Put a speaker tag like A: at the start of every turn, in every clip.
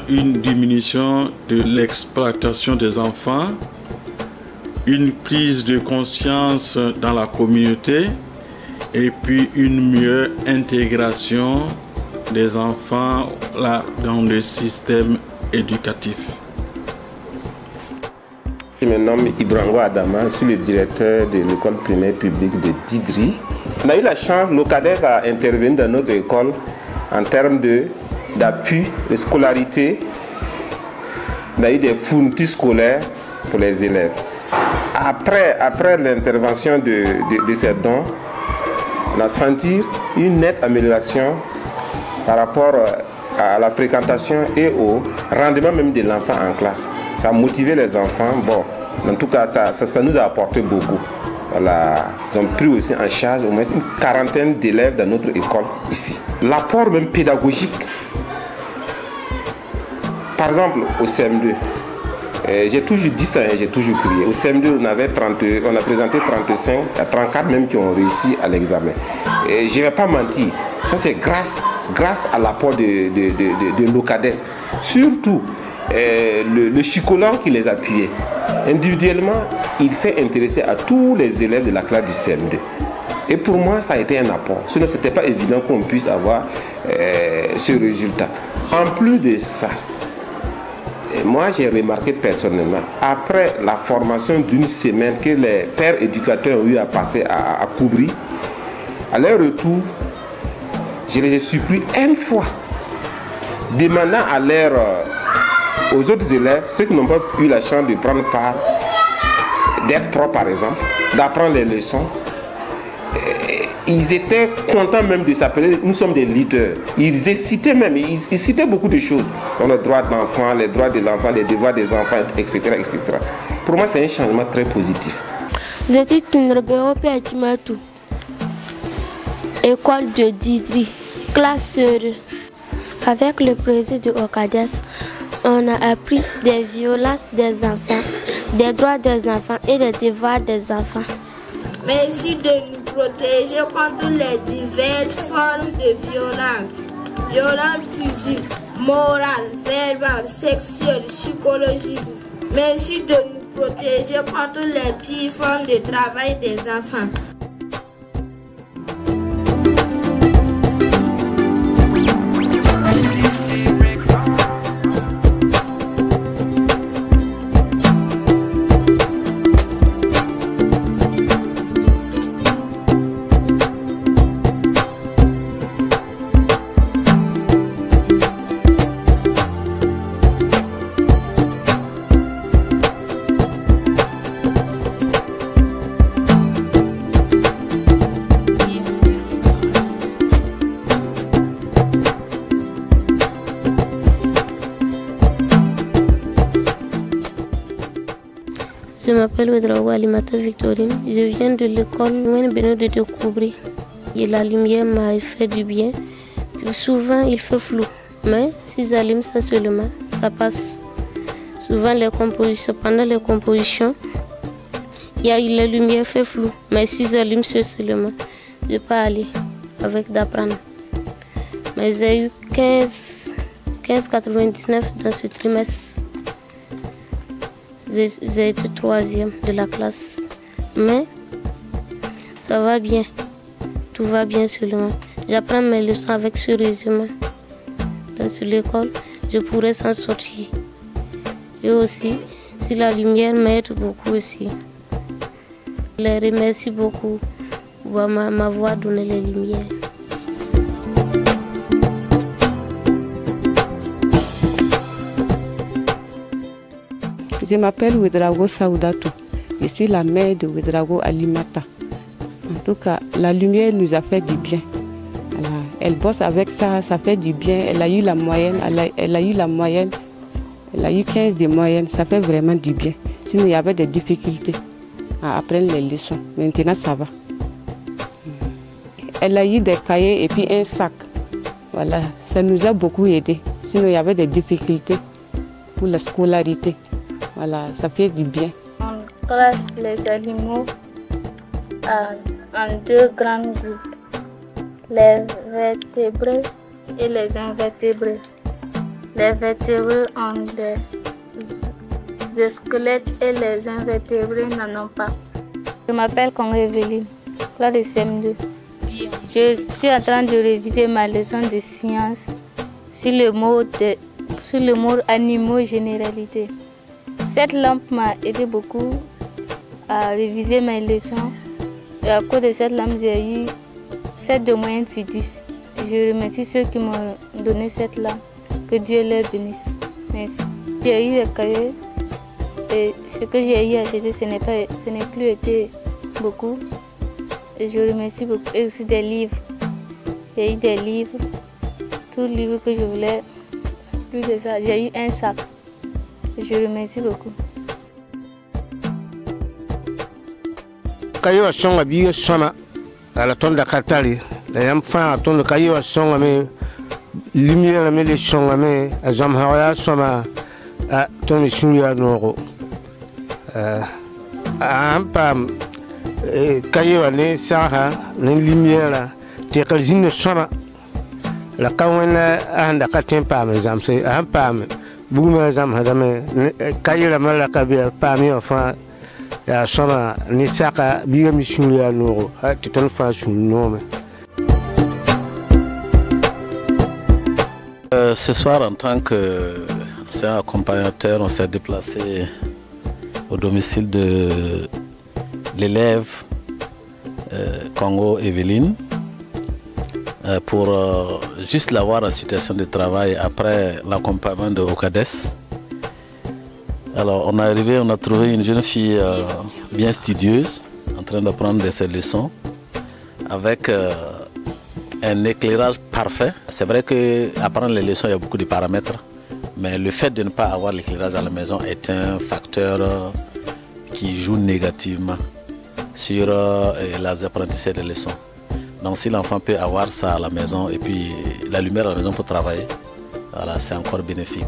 A: une diminution de l'exploitation des enfants, une prise de conscience dans la communauté et puis une meilleure intégration des enfants là, dans le système éducatif.
B: Je me nomme Ibrango Adama, je suis le directeur de l'école primaire publique de Didri. On a eu la chance, l'OCADES a intervenu dans notre école en termes d'appui, de scolarité. On a eu des fournitures scolaires pour les élèves. Après l'intervention de ces dons, on a senti une nette amélioration par rapport à la fréquentation et au rendement même de l'enfant en classe. Ça a motivé les enfants. Bon, en tout cas, ça nous a apporté beaucoup. Voilà. Ils ont pris aussi en charge au moins une quarantaine d'élèves dans notre école ici. L'apport même pédagogique, par exemple au CM2, j'ai toujours dit ça, j'ai toujours crié. Au CM2, on a présenté 35, il y a 34 même qui ont réussi à l'examen. Et je ne vais pas mentir, ça c'est grâce à l'apport de l'OCADES. Surtout le chicolant qui les appuyait. Individuellement, il s'est intéressé à tous les élèves de la classe du CM2. Et pour moi, ça a été un apport. Sinon, ce n'était pas évident qu'on puisse avoir ce résultat. En plus de ça, moi, j'ai remarqué personnellement, après la formation d'une semaine que les pères éducateurs ont eu à passer à Koubri, à leur retour, je les ai surpris une fois, demandant aux autres élèves, ceux qui n'ont pas eu la chance de prendre part, d'être propres par exemple, d'apprendre les leçons. Ils étaient contents même de s'appeler, nous sommes des leaders. Ils citaient même, ils citaient beaucoup de choses. Donc, le droit de l'enfant, les droits de l'enfant, les devoirs des enfants, etc. etc. Pour moi, c'est un changement très positif.
C: J'étais une rebelle à Timatou, école de Didri, classe. Avec le président de OCADES, on a appris des violences des enfants, des droits des enfants et des devoirs des enfants.
D: Merci de nous protéger contre les diverses formes de violence. Violence physique, morale, verbale, sexuelle, psychologique. Merci de nous protéger contre les pires formes de travail des enfants.
C: Je m'appelle Ouedraogo Alimata Victorine. Je viens de l'école Moine Beno de Koubri. Et la lumière m'a fait du bien. Souvent, il fait flou. Mais si j'allume ça seulement, ça passe. Souvent, pendant les compositions, la lumière fait flou. Mais si j'allume ça seulement, je peux aller avec d'apprendre. Mais j'ai eu 15,99 dans ce trimestre. J'ai été 3e de la classe, mais ça va bien, tout va bien seulement. J'apprends mes leçons avec ce résumé. Dans l'école, je pourrais s'en sortir. Et aussi, si la lumière m'aide beaucoup aussi. Je les remercie beaucoup pour m'avoir donné les lumières.
E: Je m'appelle Ouedraogo Saoudatou. Je suis la mère de Ouedraogo Alimata. En tout cas, la lumière nous a fait du bien. Voilà. Elle bosse avec ça, ça fait du bien. Elle a eu la moyenne, elle a eu 15 de moyenne, ça fait vraiment du bien. Sinon, il y avait des difficultés à apprendre les leçons. Maintenant, ça va. Elle a eu des cahiers et puis un sac. Voilà, ça nous a beaucoup aidé. Sinon, il y avait des difficultés pour la scolarité. Voilà, ça fait du bien.
F: On classe les animaux en deux grands groupes, les vertébrés et les invertébrés. Les vertébrés ont des squelettes et les invertébrés n'en ont pas. Je m'appelle Congo Evelyne, classe de CM2. Je suis en train de réviser ma leçon de sciences sur le mot animaux généralité. Cette lampe m'a aidé beaucoup à réviser mes leçons. Et à cause de cette lampe, j'ai eu 7 de moyenne sur 10. Je remercie ceux qui m'ont donné cette lampe. Que Dieu les bénisse. Merci. J'ai eu les cahiers et ce que j'ai eu à acheter, ce n'est plus été beaucoup. Et je remercie beaucoup. Et aussi des livres. J'ai eu des livres, tous les livres que je voulais. Plus de ça, j'ai eu un sac. Et je remercie beaucoup.
G: Kayo songa biga soma ala tonda katali la yam fa tonda kayo songa me lumière la me le songa me azam haya soma a ton suya noro pam kayo ne saha ne lumière la te kalzine soma la kawena anda katen pam zam se pam buguma zam hadame kayo la mala kabia pam yo fa ya soma ni saka biga mission ya noro ti ton fa nome.
H: Ce soir, en tant qu'ancien accompagnateur, on s'est déplacé au domicile de l'élève Congo Evelyne pour juste la voir en situation de travail après l'accompagnement de Okades. Alors on est arrivé, on a trouvé une jeune fille bien studieuse, en train d'apprendre ses leçons, avec un éclairage parfait. C'est vrai qu'apprendre les leçons, il y a beaucoup de paramètres, mais le fait de ne pas avoir l'éclairage à la maison est un facteur qui joue négativement sur l'apprentissage des leçons. Donc si l'enfant peut avoir ça à la maison et puis la lumière à la maison pour travailler, voilà, c'est encore bénéfique.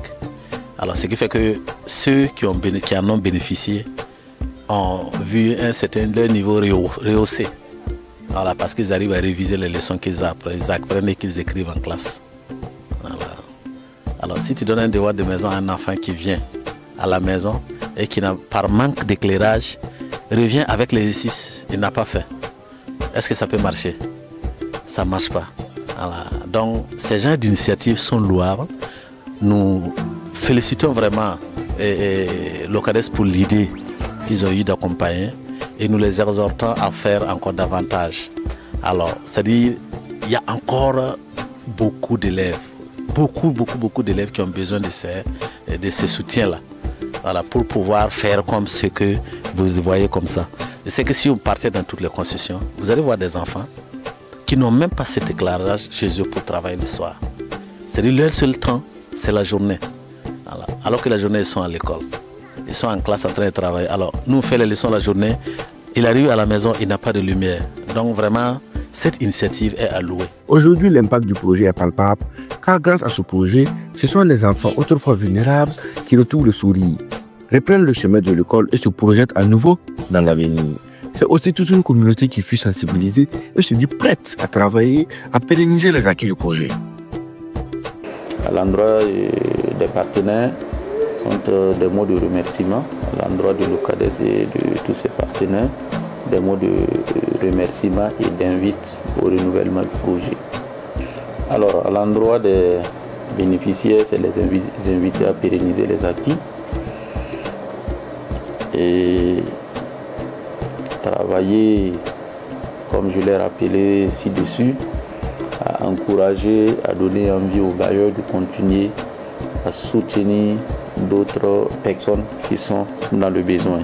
H: Alors ce qui fait que ceux qui en ont bénéficié ont vu leur niveau rehaussé. Voilà, parce qu'ils arrivent à réviser les leçons qu'ils apprennent et qu'ils écrivent en classe. Voilà. Alors si tu donnes un devoir de maison à un enfant qui vient à la maison et qui, par manque d'éclairage, revient avec l'exercice qu'il n'a pas fait, est-ce que ça peut marcher? Ça ne marche pas. Voilà. Donc ces genres d'initiatives sont louables. Nous félicitons vraiment l'Okades pour l'idée qu'ils ont eu d'accompagner et nous les exhortons à faire encore davantage. Alors, c'est-à-dire il y a encore beaucoup d'élèves, beaucoup d'élèves qui ont besoin de ces soutiens-là, voilà, pour pouvoir faire comme ce que vous voyez comme ça. Je sais que si vous partez dans toutes les concessions, vous allez voir des enfants qui n'ont même pas cet éclairage chez eux pour travailler le soir. C'est-à-dire leur seul temps, c'est la journée. Voilà. Alors que la journée, ils sont à l'école. Ils sont en classe en train de travailler. Alors, nous, on fait les leçons la journée. Il arrive à la maison, il n'a pas de lumière. Donc, vraiment, cette initiative est à louer.
I: Aujourd'hui, l'impact du projet est palpable, car grâce à ce projet, ce sont les enfants autrefois vulnérables qui retrouvent le sourire, reprennent le chemin de l'école et se projettent à nouveau dans l'avenir. C'est aussi toute une communauté qui fut sensibilisée et se dit prête à travailler, à pérenniser les acquis du projet.
J: À l'endroit des partenaires, sont des mots de remerciement à l'endroit de l'Okades et de tous ses partenaires, des mots de remerciement et d'invite au renouvellement du projet. Alors, à l'endroit des bénéficiaires, c'est les inviter à pérenniser les acquis et travailler, comme je l'ai rappelé ci-dessus, à encourager, à donner envie aux bailleurs de continuer à soutenir d'autres personnes qui sont dans le besoin.